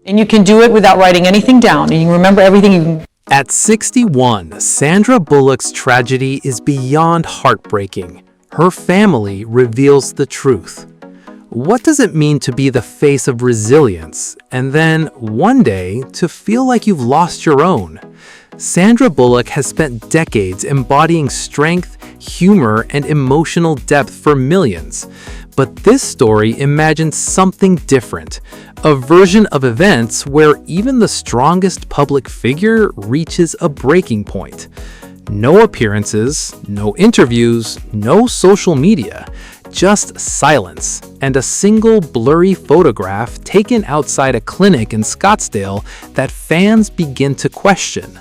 And you can do it without writing anything down. And you can remember everything you can. At 61, Sandra Bullock's tragedy is beyond heartbreaking. Her family reveals the truth. What does it mean to be the face of resilience, and then, one day, to feel like you've lost your own? Sandra Bullock has spent decades embodying strength, humor, and emotional depth for millions. But this story imagines something different, a version of events where even the strongest public figure reaches a breaking point. No appearances, no interviews, no social media, just silence and a single blurry photograph taken outside a clinic in Scottsdale that fans begin to question.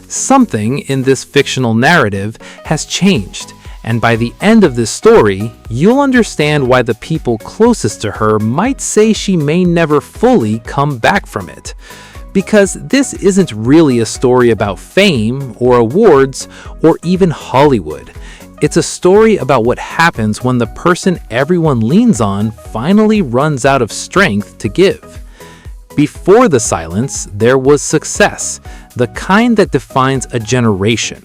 Something in this fictional narrative has changed, and by the end of this story, you'll understand why the people closest to her might say she may never fully come back from it. Because this isn't really a story about fame or awards or even Hollywood. It's a story about what happens when the person everyone leans on finally runs out of strength to give. Before the silence, there was success, the kind that defines a generation.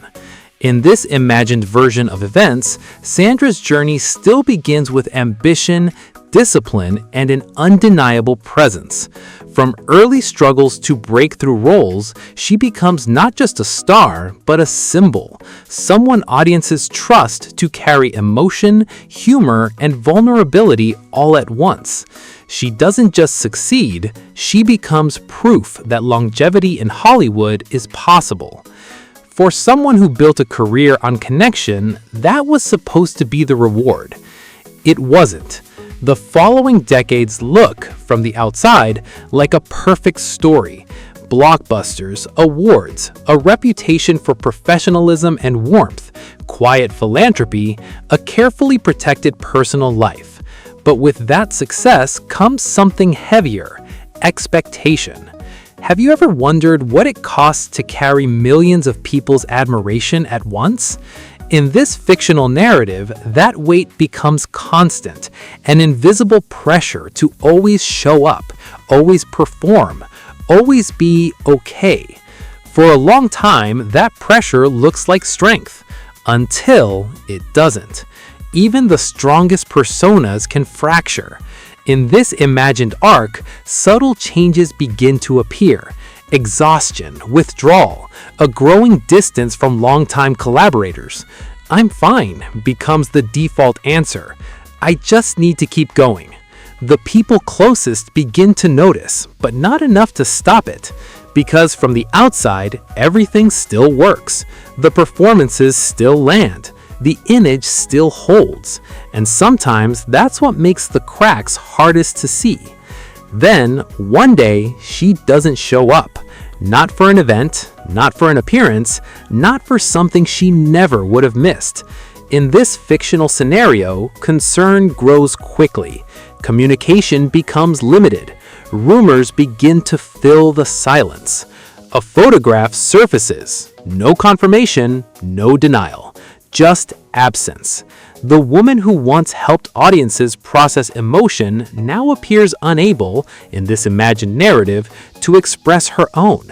In this imagined version of events, Sandra's journey still begins with ambition, discipline, and an undeniable presence. From early struggles to breakthrough roles, she becomes not just a star, but a symbol, someone audiences trust to carry emotion, humor, and vulnerability all at once. She doesn't just succeed, she becomes proof that longevity in Hollywood is possible. For someone who built a career on connection, that was supposed to be the reward. It wasn't. The following decades look, from the outside, like a perfect story. Blockbusters, awards, a reputation for professionalism and warmth, quiet philanthropy, a carefully protected personal life. But with that success comes something heavier: expectation. Have you ever wondered what it costs to carry millions of people's admiration at once? In this fictional narrative, that weight becomes constant, an invisible pressure to always show up, always perform, always be okay. For a long time, that pressure looks like strength, until it doesn't. Even the strongest personas can fracture. In this imagined arc, subtle changes begin to appear. Exhaustion, withdrawal, a growing distance from longtime collaborators. "I'm fine" becomes the default answer. "I just need to keep going." The people closest begin to notice, but not enough to stop it. Because from the outside, everything still works. The performances still land. The image still holds, and sometimes that's what makes the cracks hardest to see. Then, one day, she doesn't show up. Not for an event, not for an appearance, not for something she never would have missed. In this fictional scenario, concern grows quickly. Communication becomes limited. Rumors begin to fill the silence. A photograph surfaces. No confirmation, no denial. Just absence. The woman who once helped audiences process emotion now appears unable, in this imagined narrative, to express her own.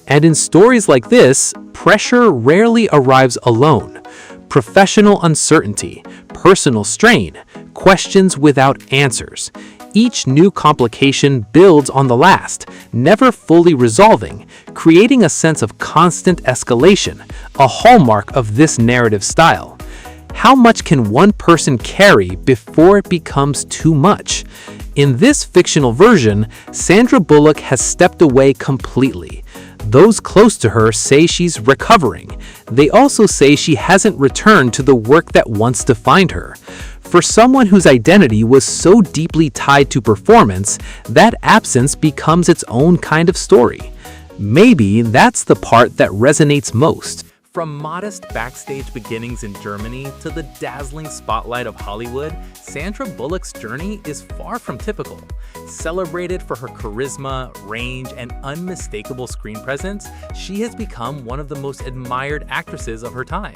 And in stories like this, pressure rarely arrives alone. Professional uncertainty, personal strain, questions without answers. Each new complication builds on the last, never fully resolving, creating a sense of constant escalation, a hallmark of this narrative style. How much can one person carry before it becomes too much? In this fictional version, Sandra Bullock has stepped away completely. Those close to her say she's recovering. They also say she hasn't returned to the work that once defined her. For someone whose identity was so deeply tied to performance, that absence becomes its own kind of story. Maybe that's the part that resonates most. From modest backstage beginnings in Germany to the dazzling spotlight of Hollywood, Sandra Bullock's journey is far from typical. Celebrated for her charisma, range, and unmistakable screen presence, she has become one of the most admired actresses of her time.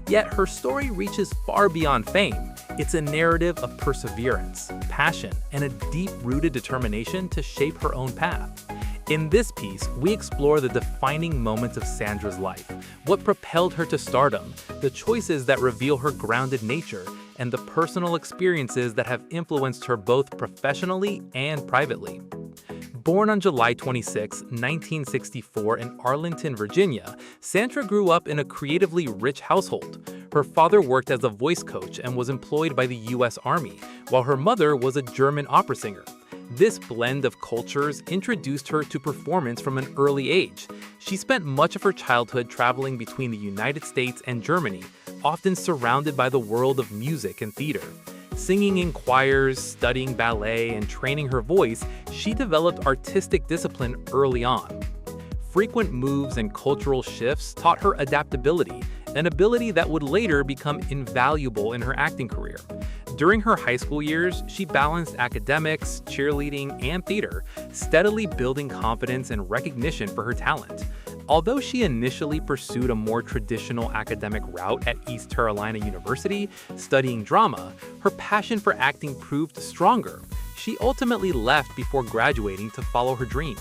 Yet her story reaches far beyond fame. It's a narrative of perseverance, passion, and a deep-rooted determination to shape her own path. In this piece, we explore the defining moments of Sandra's life, what propelled her to stardom, the choices that reveal her grounded nature, and the personal experiences that have influenced her both professionally and privately. Born on July 26, 1964 in Arlington, Virginia, Sandra grew up in a creatively rich household. Her father worked as a voice coach and was employed by the U.S. Army, while her mother was a German opera singer. This blend of cultures introduced her to performance from an early age. She spent much of her childhood traveling between the United States and Germany, often surrounded by the world of music and theater. Singing in choirs, studying ballet, and training her voice, she developed artistic discipline early on. Frequent moves and cultural shifts taught her adaptability, an ability that would later become invaluable in her acting career. During her high school years, she balanced academics, cheerleading, and theater, steadily building confidence and recognition for her talent. Although she initially pursued a more traditional academic route at East Carolina University, studying drama, her passion for acting proved stronger. She ultimately left before graduating to follow her dream.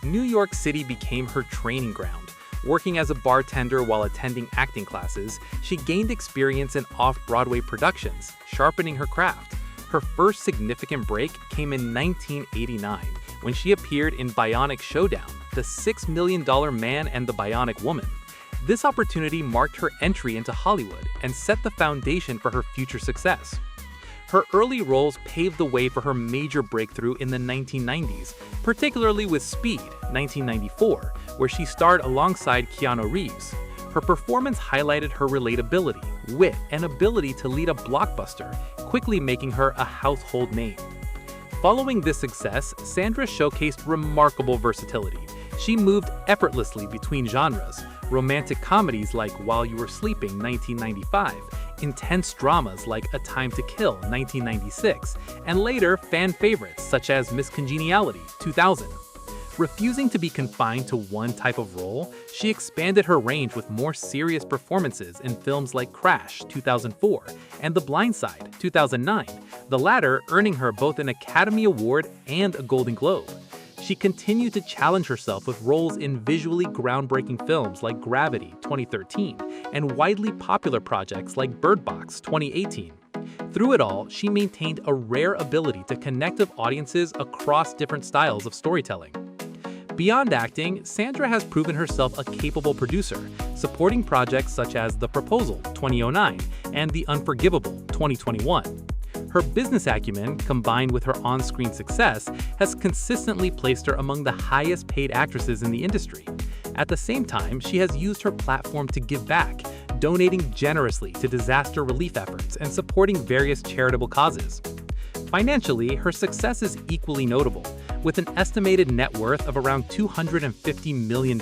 New York City became her training ground. Working as a bartender while attending acting classes, she gained experience in off-Broadway productions, sharpening her craft. Her first significant break came in 1989, when she appeared in Bionic Showdown, The $6 Million Man and the Bionic Woman. This opportunity marked her entry into Hollywood and set the foundation for her future success. Her early roles paved the way for her major breakthrough in the 1990s, particularly with Speed, 1994, where she starred alongside Keanu Reeves. Her performance highlighted her relatability, wit, and ability to lead a blockbuster, quickly making her a household name. Following this success, Sandra showcased remarkable versatility. She moved effortlessly between genres, romantic comedies like While You Were Sleeping, 1995, intense dramas like A Time to Kill, 1996, and later fan favorites such as Miss Congeniality, 2000. Refusing to be confined to one type of role, she expanded her range with more serious performances in films like Crash, 2004, and The Blind Side, 2009, the latter earning her both an Academy Award and a Golden Globe. She continued to challenge herself with roles in visually groundbreaking films like Gravity, 2013, and widely popular projects like Bird Box, 2018. Through it all, she maintained a rare ability to connect with audiences across different styles of storytelling. Beyond acting, Sandra has proven herself a capable producer, supporting projects such as The Proposal, 2009, and The Unforgivable, 2021. Her business acumen, combined with her on-screen success, has consistently placed her among the highest-paid actresses in the industry. At the same time, she has used her platform to give back, donating generously to disaster relief efforts and supporting various charitable causes. Financially, her success is equally notable. With an estimated net worth of around $250 million,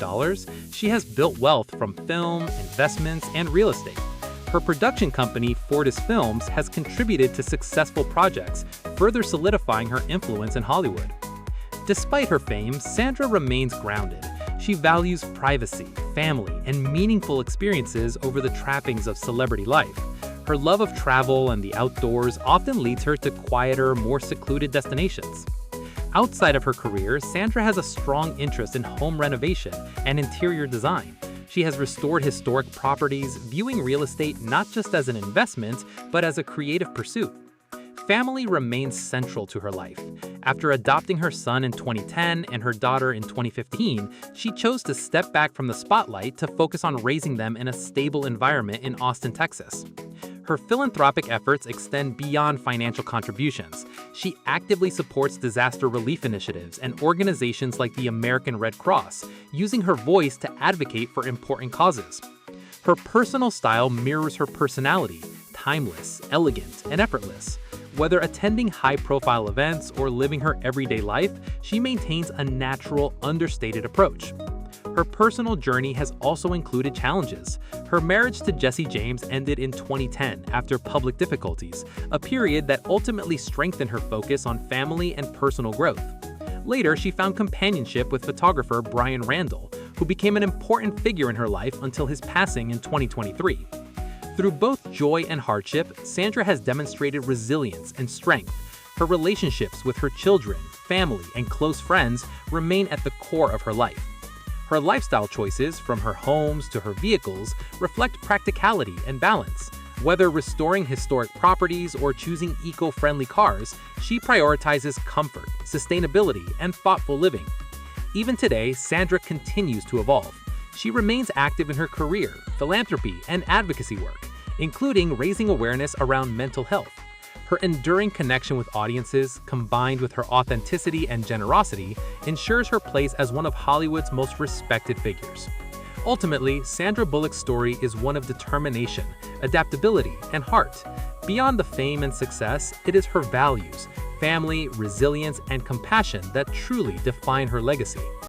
she has built wealth from film, investments, and real estate. Her production company, Fortis Films, has contributed to successful projects, further solidifying her influence in Hollywood. Despite her fame, Sandra remains grounded. She values privacy, family, and meaningful experiences over the trappings of celebrity life. Her love of travel and the outdoors often leads her to quieter, more secluded destinations. Outside of her career, Sandra has a strong interest in home renovation and interior design. She has restored historic properties, viewing real estate not just as an investment, but as a creative pursuit. Family remains central to her life. After adopting her son in 2010 and her daughter in 2015, she chose to step back from the spotlight to focus on raising them in a stable environment in Austin, Texas. Her philanthropic efforts extend beyond financial contributions. She actively supports disaster relief initiatives and organizations like the American Red Cross, using her voice to advocate for important causes. Her personal style mirrors her personality, timeless, elegant, and effortless. Whether attending high-profile events or living her everyday life, she maintains a natural, understated approach. Her personal journey has also included challenges. Her marriage to Jesse James ended in 2010 after public difficulties, a period that ultimately strengthened her focus on family and personal growth. Later, she found companionship with photographer Brian Randall, who became an important figure in her life until his passing in 2023. Through both joy and hardship, Sandra has demonstrated resilience and strength. Her relationships with her children, family, and close friends remain at the core of her life. Her lifestyle choices, from her homes to her vehicles, reflect practicality and balance. Whether restoring historic properties or choosing eco-friendly cars, she prioritizes comfort, sustainability, and thoughtful living. Even today, Sandra continues to evolve. She remains active in her career, philanthropy, and advocacy work, including raising awareness around mental health. Her enduring connection with audiences, combined with her authenticity and generosity, ensures her place as one of Hollywood's most respected figures. Ultimately, Sandra Bullock's story is one of determination, adaptability, and heart. Beyond the fame and success, it is her values, family, resilience, and compassion that truly define her legacy.